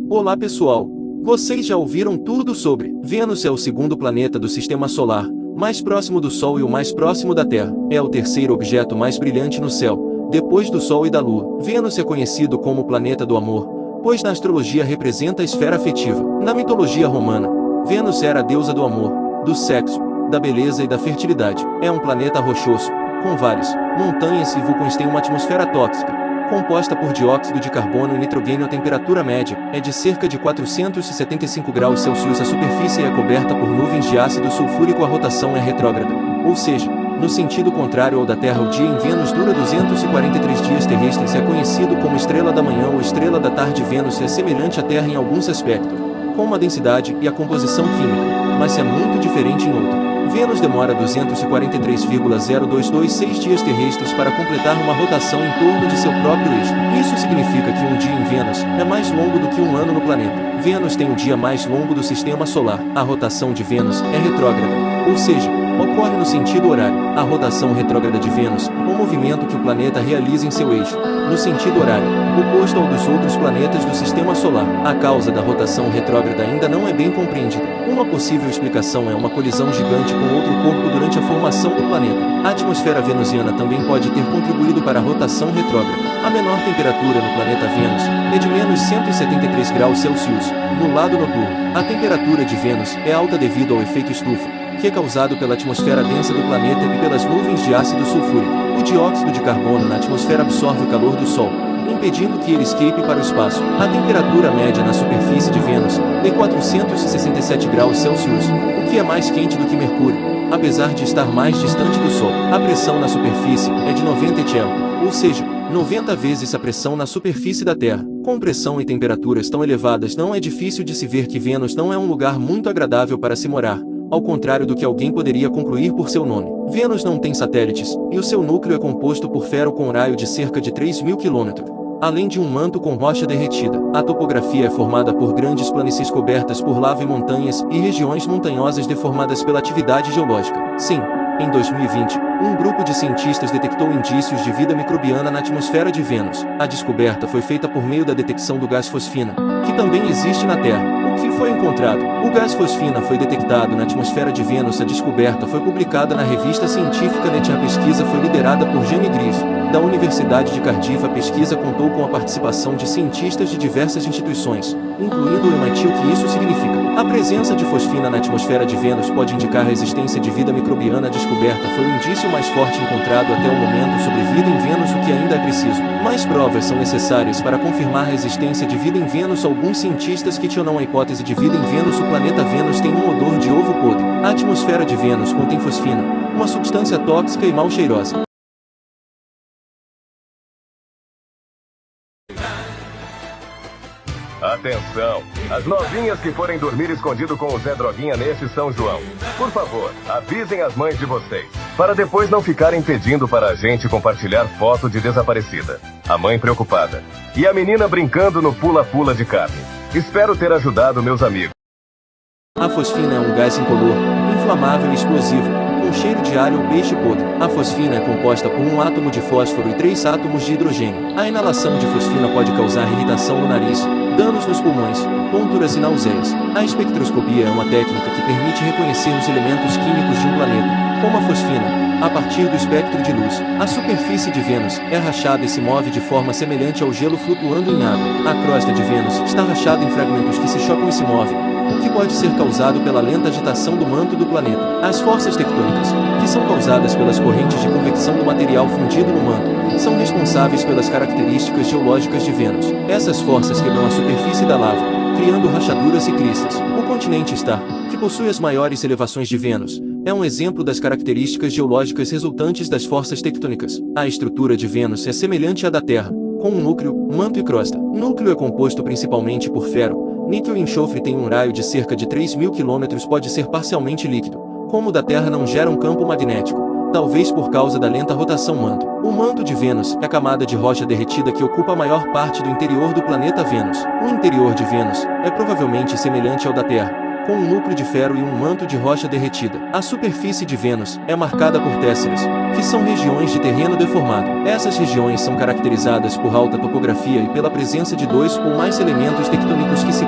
Olá pessoal! Vocês já ouviram tudo sobre Vênus? É o segundo planeta do Sistema Solar, mais próximo do Sol e o mais próximo da Terra. É o terceiro objeto mais brilhante no céu, depois do Sol e da Lua. Vênus é conhecido como o planeta do amor, pois na astrologia representa a esfera afetiva. Na mitologia romana, Vênus era a deusa do amor, do sexo, da beleza e da fertilidade. É um planeta rochoso, com várias montanhas e vulcões. Tem uma atmosfera tóxica, composta por dióxido de carbono e nitrogênio. A temperatura média é de cerca de 475 graus Celsius. A superfície é coberta por nuvens de ácido sulfúrico. A rotação é retrógrada, ou seja, no sentido contrário ao da Terra. O dia em Vênus dura 243 dias terrestres. É conhecido como estrela da manhã ou estrela da tarde. Vênus é semelhante à Terra em alguns aspectos, como a densidade e a composição química, mas é muito diferente em outro. Vênus demora 243,0226 dias terrestres para completar uma rotação em torno de seu próprio eixo. Isso significa que um dia em Vênus é mais longo do que um ano no planeta. Vênus tem o dia mais longo do Sistema Solar. A rotação de Vênus é retrógrada, ou seja, ocorre no sentido horário. A rotação retrógrada de Vênus é um movimento que o planeta realiza em seu eixo, no sentido horário, oposto ao dos outros planetas do Sistema Solar. A causa da rotação retrógrada ainda não é bem compreendida. Uma possível explicação é uma colisão gigante com outro corpo durante a formação do planeta. A atmosfera venusiana também pode ter contribuído para a rotação retrógrada. A menor temperatura no planeta Vênus é de menos 173 graus Celsius, no lado noturno. A temperatura de Vênus é alta devido ao efeito estufa, que é causado pela atmosfera densa do planeta e pelas nuvens de ácido sulfúrico. O dióxido de carbono na atmosfera absorve o calor do Sol, impedindo que ele escape para o espaço. A temperatura média na superfície de Vênus é 467 graus Celsius, o que é mais quente do que Mercúrio, apesar de estar mais distante do Sol. A pressão na superfície é de 90 atm, ou seja, 90 vezes a pressão na superfície da Terra. Com pressão e temperaturas tão elevadas, não é difícil de se ver que Vênus não é um lugar muito agradável para se morar, ao contrário do que alguém poderia concluir por seu nome. Vênus não tem satélites, e o seu núcleo é composto por ferro com um raio de cerca de 3.000 km. Além de um manto com rocha derretida. A topografia é formada por grandes planícies cobertas por lava e montanhas, e regiões montanhosas deformadas pela atividade geológica. Sim, em 2020, um grupo de cientistas detectou indícios de vida microbiana na atmosfera de Vênus. A descoberta foi feita por meio da detecção do gás fosfina, que também existe na Terra. O que foi encontrado? O gás fosfina foi detectado na atmosfera de Vênus. A descoberta foi publicada na revista científica Nature. A pesquisa foi liderada por Jane Gris, da Universidade de Cardiff. A pesquisa contou com a participação de cientistas de diversas instituições, incluindo o MIT. O que isso significa? A presença de fosfina na atmosfera de Vênus pode indicar a existência de vida microbiana. A descoberta foi o indício mais forte encontrado até o momento sobre vida em Vênus. O que ainda é preciso? Mais provas são necessárias para confirmar a existência de vida em Vênus. Alguns cientistas questionam a hipótese de vida em Vênus. O planeta Vênus tem um odor de ovo podre. A atmosfera de Vênus contém fosfina, uma substância tóxica e mal cheirosa. Atenção! As novinhas que forem dormir escondido com o Zé Droguinha nesse São João, por favor, avisem as mães de vocês, para depois não ficarem pedindo para a gente compartilhar foto de desaparecida. A mãe preocupada. E a menina brincando no pula-pula de carne. Espero ter ajudado meus amigos. A fosfina é um gás incolor, inflamável e explosivo, com cheiro de alho ou peixe podre. A fosfina é composta por um átomo de fósforo e 3 átomos de hidrogênio. A inalação de fosfina pode causar irritação no nariz, danos nos pulmões, tonturas e náuseas. A espectroscopia é uma técnica que permite reconhecer os elementos químicos de um planeta, como a fosfina, a partir do espectro de luz. A superfície de Vênus é rachada e se move de forma semelhante ao gelo flutuando em água. A crosta de Vênus está rachada em fragmentos que se chocam e se movem, o que pode ser causado pela lenta agitação do manto do planeta. As forças tectônicas, que são causadas pelas correntes de convecção do material fundido no manto, são responsáveis pelas características geológicas de Vênus. Essas forças quebram a superfície da lava, criando rachaduras e cristas. O continente Star, que possui as maiores elevações de Vênus, é um exemplo das características geológicas resultantes das forças tectônicas. A estrutura de Vênus é semelhante à da Terra, com um núcleo, manto e crosta. O núcleo é composto principalmente por ferro, níquel e enxofre. Tem um raio de cerca de 3.000 km. Pode ser parcialmente líquido, como o da Terra. Não gera um campo magnético, talvez por causa da lenta rotação manto. O manto de Vênus é a camada de rocha derretida que ocupa a maior parte do interior do planeta Vênus. O interior de Vênus é provavelmente semelhante ao da Terra, com um núcleo de ferro e um manto de rocha derretida. A superfície de Vênus é marcada por tesseras, que são regiões de terreno deformado. Essas regiões são caracterizadas por alta topografia e pela presença de 2 ou mais elementos tectônicos que se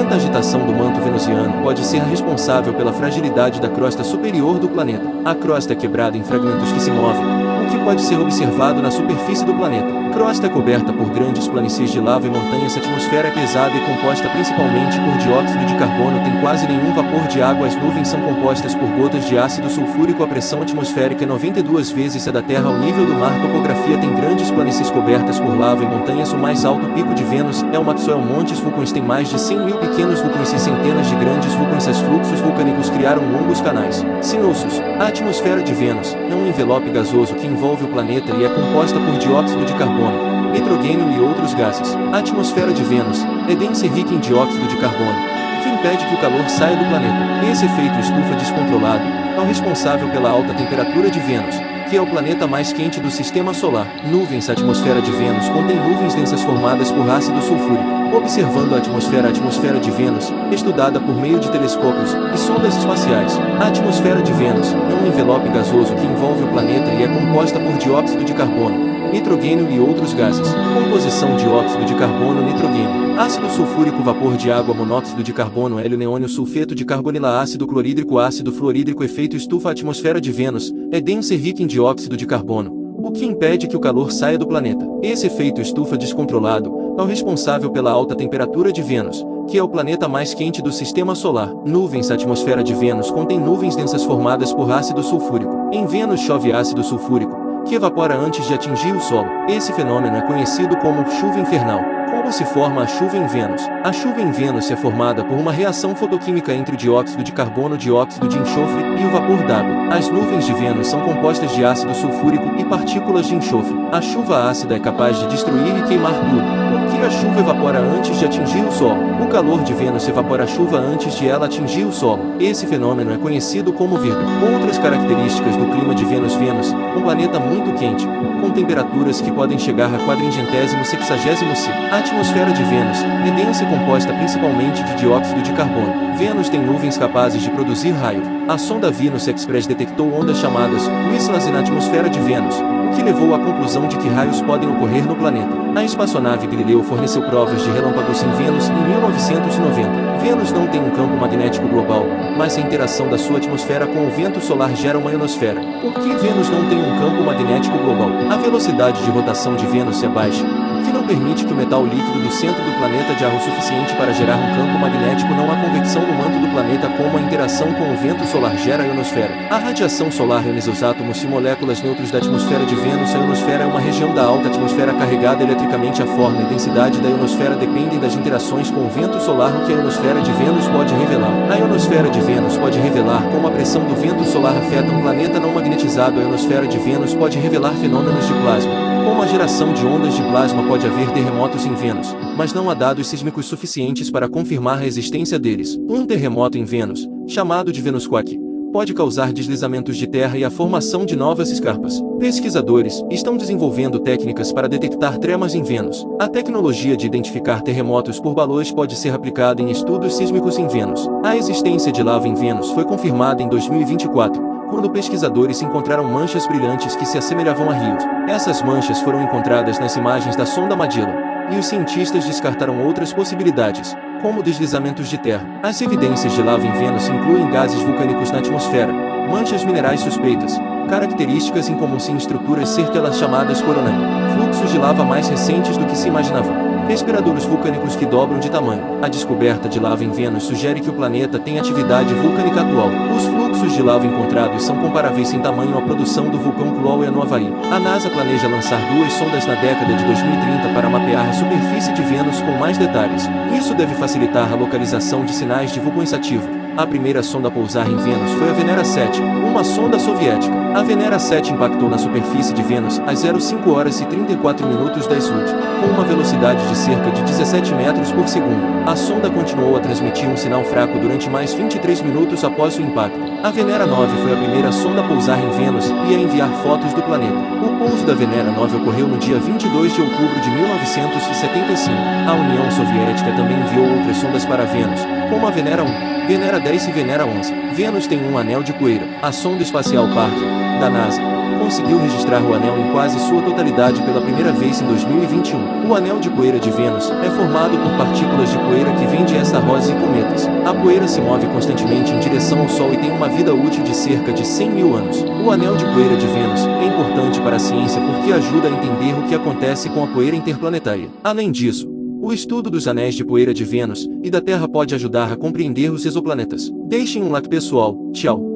violenta agitação do manto venusiano pode ser responsável pela fragilidade da crosta superior do planeta. A crosta é quebrada em fragmentos que se movem, o que pode ser observado na superfície do planeta. A crosta é coberta por grandes planícies de lava e montanhas. A atmosfera é pesada e composta principalmente por dióxido de carbono. Tem quase nenhum vapor de água. As nuvens são compostas por gotas de ácido sulfúrico. A pressão atmosférica é 92 vezes a da Terra ao nível do mar. A topografia tem grandes planícies cobertas por lava e montanhas. O mais alto pico de Vênus é o Maxwell Montes. Vulcões têm mais de 100 mil pequenos vulcões e centenas de grandes vulcões. Os fluxos vulcânicos criaram longos canais sinuosos. A atmosfera de Vênus é um envelope gasoso que envolve o planeta e é composta por dióxido de carbono, nitrogênio e outros gases. A atmosfera de Vênus é densa e rica em dióxido de carbono, que impede que o calor saia do planeta. Esse efeito estufa descontrolado é o responsável pela alta temperatura de Vênus, que é o planeta mais quente do sistema solar. Nuvens. A atmosfera de Vênus contém nuvens densas formadas por ácido sulfúrico. Observando a atmosfera de Vênus, estudada por meio de telescópios e sondas espaciais. A atmosfera de Vênus é um envelope gasoso que envolve o planeta e é composta por dióxido de carbono, nitrogênio e outros gases. Composição: dióxido de carbono, nitrogênio, ácido sulfúrico, vapor de água, monóxido de carbono, hélio, neônio, sulfeto de carbonila, ácido clorídrico, ácido fluorídrico. Efeito estufa. A atmosfera de Vênus é densa e rica em dióxido de carbono, o que impede que o calor saia do planeta. Esse efeito estufa descontrolado é o responsável pela alta temperatura de Vênus, que é o planeta mais quente do sistema solar. Nuvens. A atmosfera de Vênus contém nuvens densas formadas por ácido sulfúrico. Em Vênus chove ácido sulfúrico, que evapora antes de atingir o solo. Esse fenômeno é conhecido como chuva infernal. Como se forma a chuva em Vênus? A chuva em Vênus é formada por uma reação fotoquímica entre o dióxido de carbono, dióxido de enxofre e o vapor d'água. As nuvens de Vênus são compostas de ácido sulfúrico e partículas de enxofre. A chuva ácida é capaz de destruir e queimar tudo, porque a chuva evapora antes de atingir o solo. O calor de Vênus evapora a chuva antes de ela atingir o solo. Esse fenômeno é conhecido como Virga. Outras características do clima de Vênus. Vênus, um planeta muito quente, com temperaturas que podem chegar a 460°C. A atmosfera de Vênus é densa e composta principalmente de dióxido de carbono. Vênus tem nuvens capazes de produzir raios. A sonda Venus Express detectou ondas chamadas Wislas na atmosfera de Vênus, o que levou à conclusão de que raios podem ocorrer no planeta. A espaçonave Galileu forneceu provas de relâmpagos em Vênus em 1990. Vênus não tem um campo magnético global, mas a interação da sua atmosfera com o vento solar gera uma ionosfera. Por que Vênus não tem um campo magnético global? A velocidade de rotação de Vênus é baixa, o que não permite que o metal líquido do centro do planeta diarra o suficiente para gerar um campo magnético. Não há convecção no manto do planeta, como a interação com o vento solar gera a ionosfera. A radiação solar ioniza os átomos e moléculas neutros da atmosfera de Vênus. A ionosfera é uma região da alta atmosfera carregada eletricamente. A forma e densidade da ionosfera dependem das interações com o vento solar. O que a ionosfera de Vênus pode revelar? A ionosfera de Vênus pode revelar como a pressão do vento solar afeta um planeta não magnetizado. A ionosfera de Vênus pode revelar fenômenos de plasma, como a geração de ondas de plasma. Pode haver terremotos em Vênus, mas não há dados sísmicos suficientes para confirmar a existência deles. Um terremoto em Vênus, chamado de Venusquake, pode causar deslizamentos de terra e a formação de novas escarpas. Pesquisadores estão desenvolvendo técnicas para detectar tremores em Vênus. A tecnologia de identificar terremotos por balões pode ser aplicada em estudos sísmicos em Vênus. A existência de lava em Vênus foi confirmada em 2024. Quando pesquisadores encontraram manchas brilhantes que se assemelhavam a rios. Essas manchas foram encontradas nas imagens da sonda Magellan, e os cientistas descartaram outras possibilidades, como deslizamentos de terra. As evidências de lava em Vênus incluem gases vulcânicos na atmosfera, manchas minerais suspeitas, características incomuns em estruturas cercaladas chamadas coronae, fluxos de lava mais recentes do que se imaginava, respiradores vulcânicos que dobram de tamanho. A descoberta de lava em Vênus sugere que o planeta tem atividade vulcânica atual. Os fluxos de lava encontrados são comparáveis em tamanho à produção do vulcão Kilauea no Havaí. A NASA planeja lançar 2 sondas na década de 2030 para mapear a superfície de Vênus com mais detalhes. Isso deve facilitar a localização de sinais de vulcões ativos. A primeira sonda a pousar em Vênus foi a Venera 7, uma sonda soviética. A Venera 7 impactou na superfície de Vênus às 05h34 da UTC, com uma velocidade de cerca de 17 metros por segundo. A sonda continuou a transmitir um sinal fraco durante mais 23 minutos após o impacto. A Venera 9 foi a primeira sonda a pousar em Vênus e a enviar fotos do planeta. O pouso da Venera 9 ocorreu no dia 22 de outubro de 1975. A União Soviética também enviou outras sondas para Vênus, como a Venera 1, Venera 10 e Venera 11. Vênus tem um anel de poeira. A sonda espacial Parker, da NASA, conseguiu registrar o anel em quase sua totalidade pela primeira vez em 2021. O anel de poeira de Vênus é formado por partículas de poeira que vêm de asteroides e cometas. A poeira se move constantemente em direção ao Sol e tem uma vida útil de cerca de 100 mil anos. O anel de poeira de Vênus é importante para a ciência porque ajuda a entender o que acontece com a poeira interplanetária. Além disso, o estudo dos anéis de poeira de Vênus e da Terra pode ajudar a compreender os exoplanetas. Deixem um like pessoal, tchau!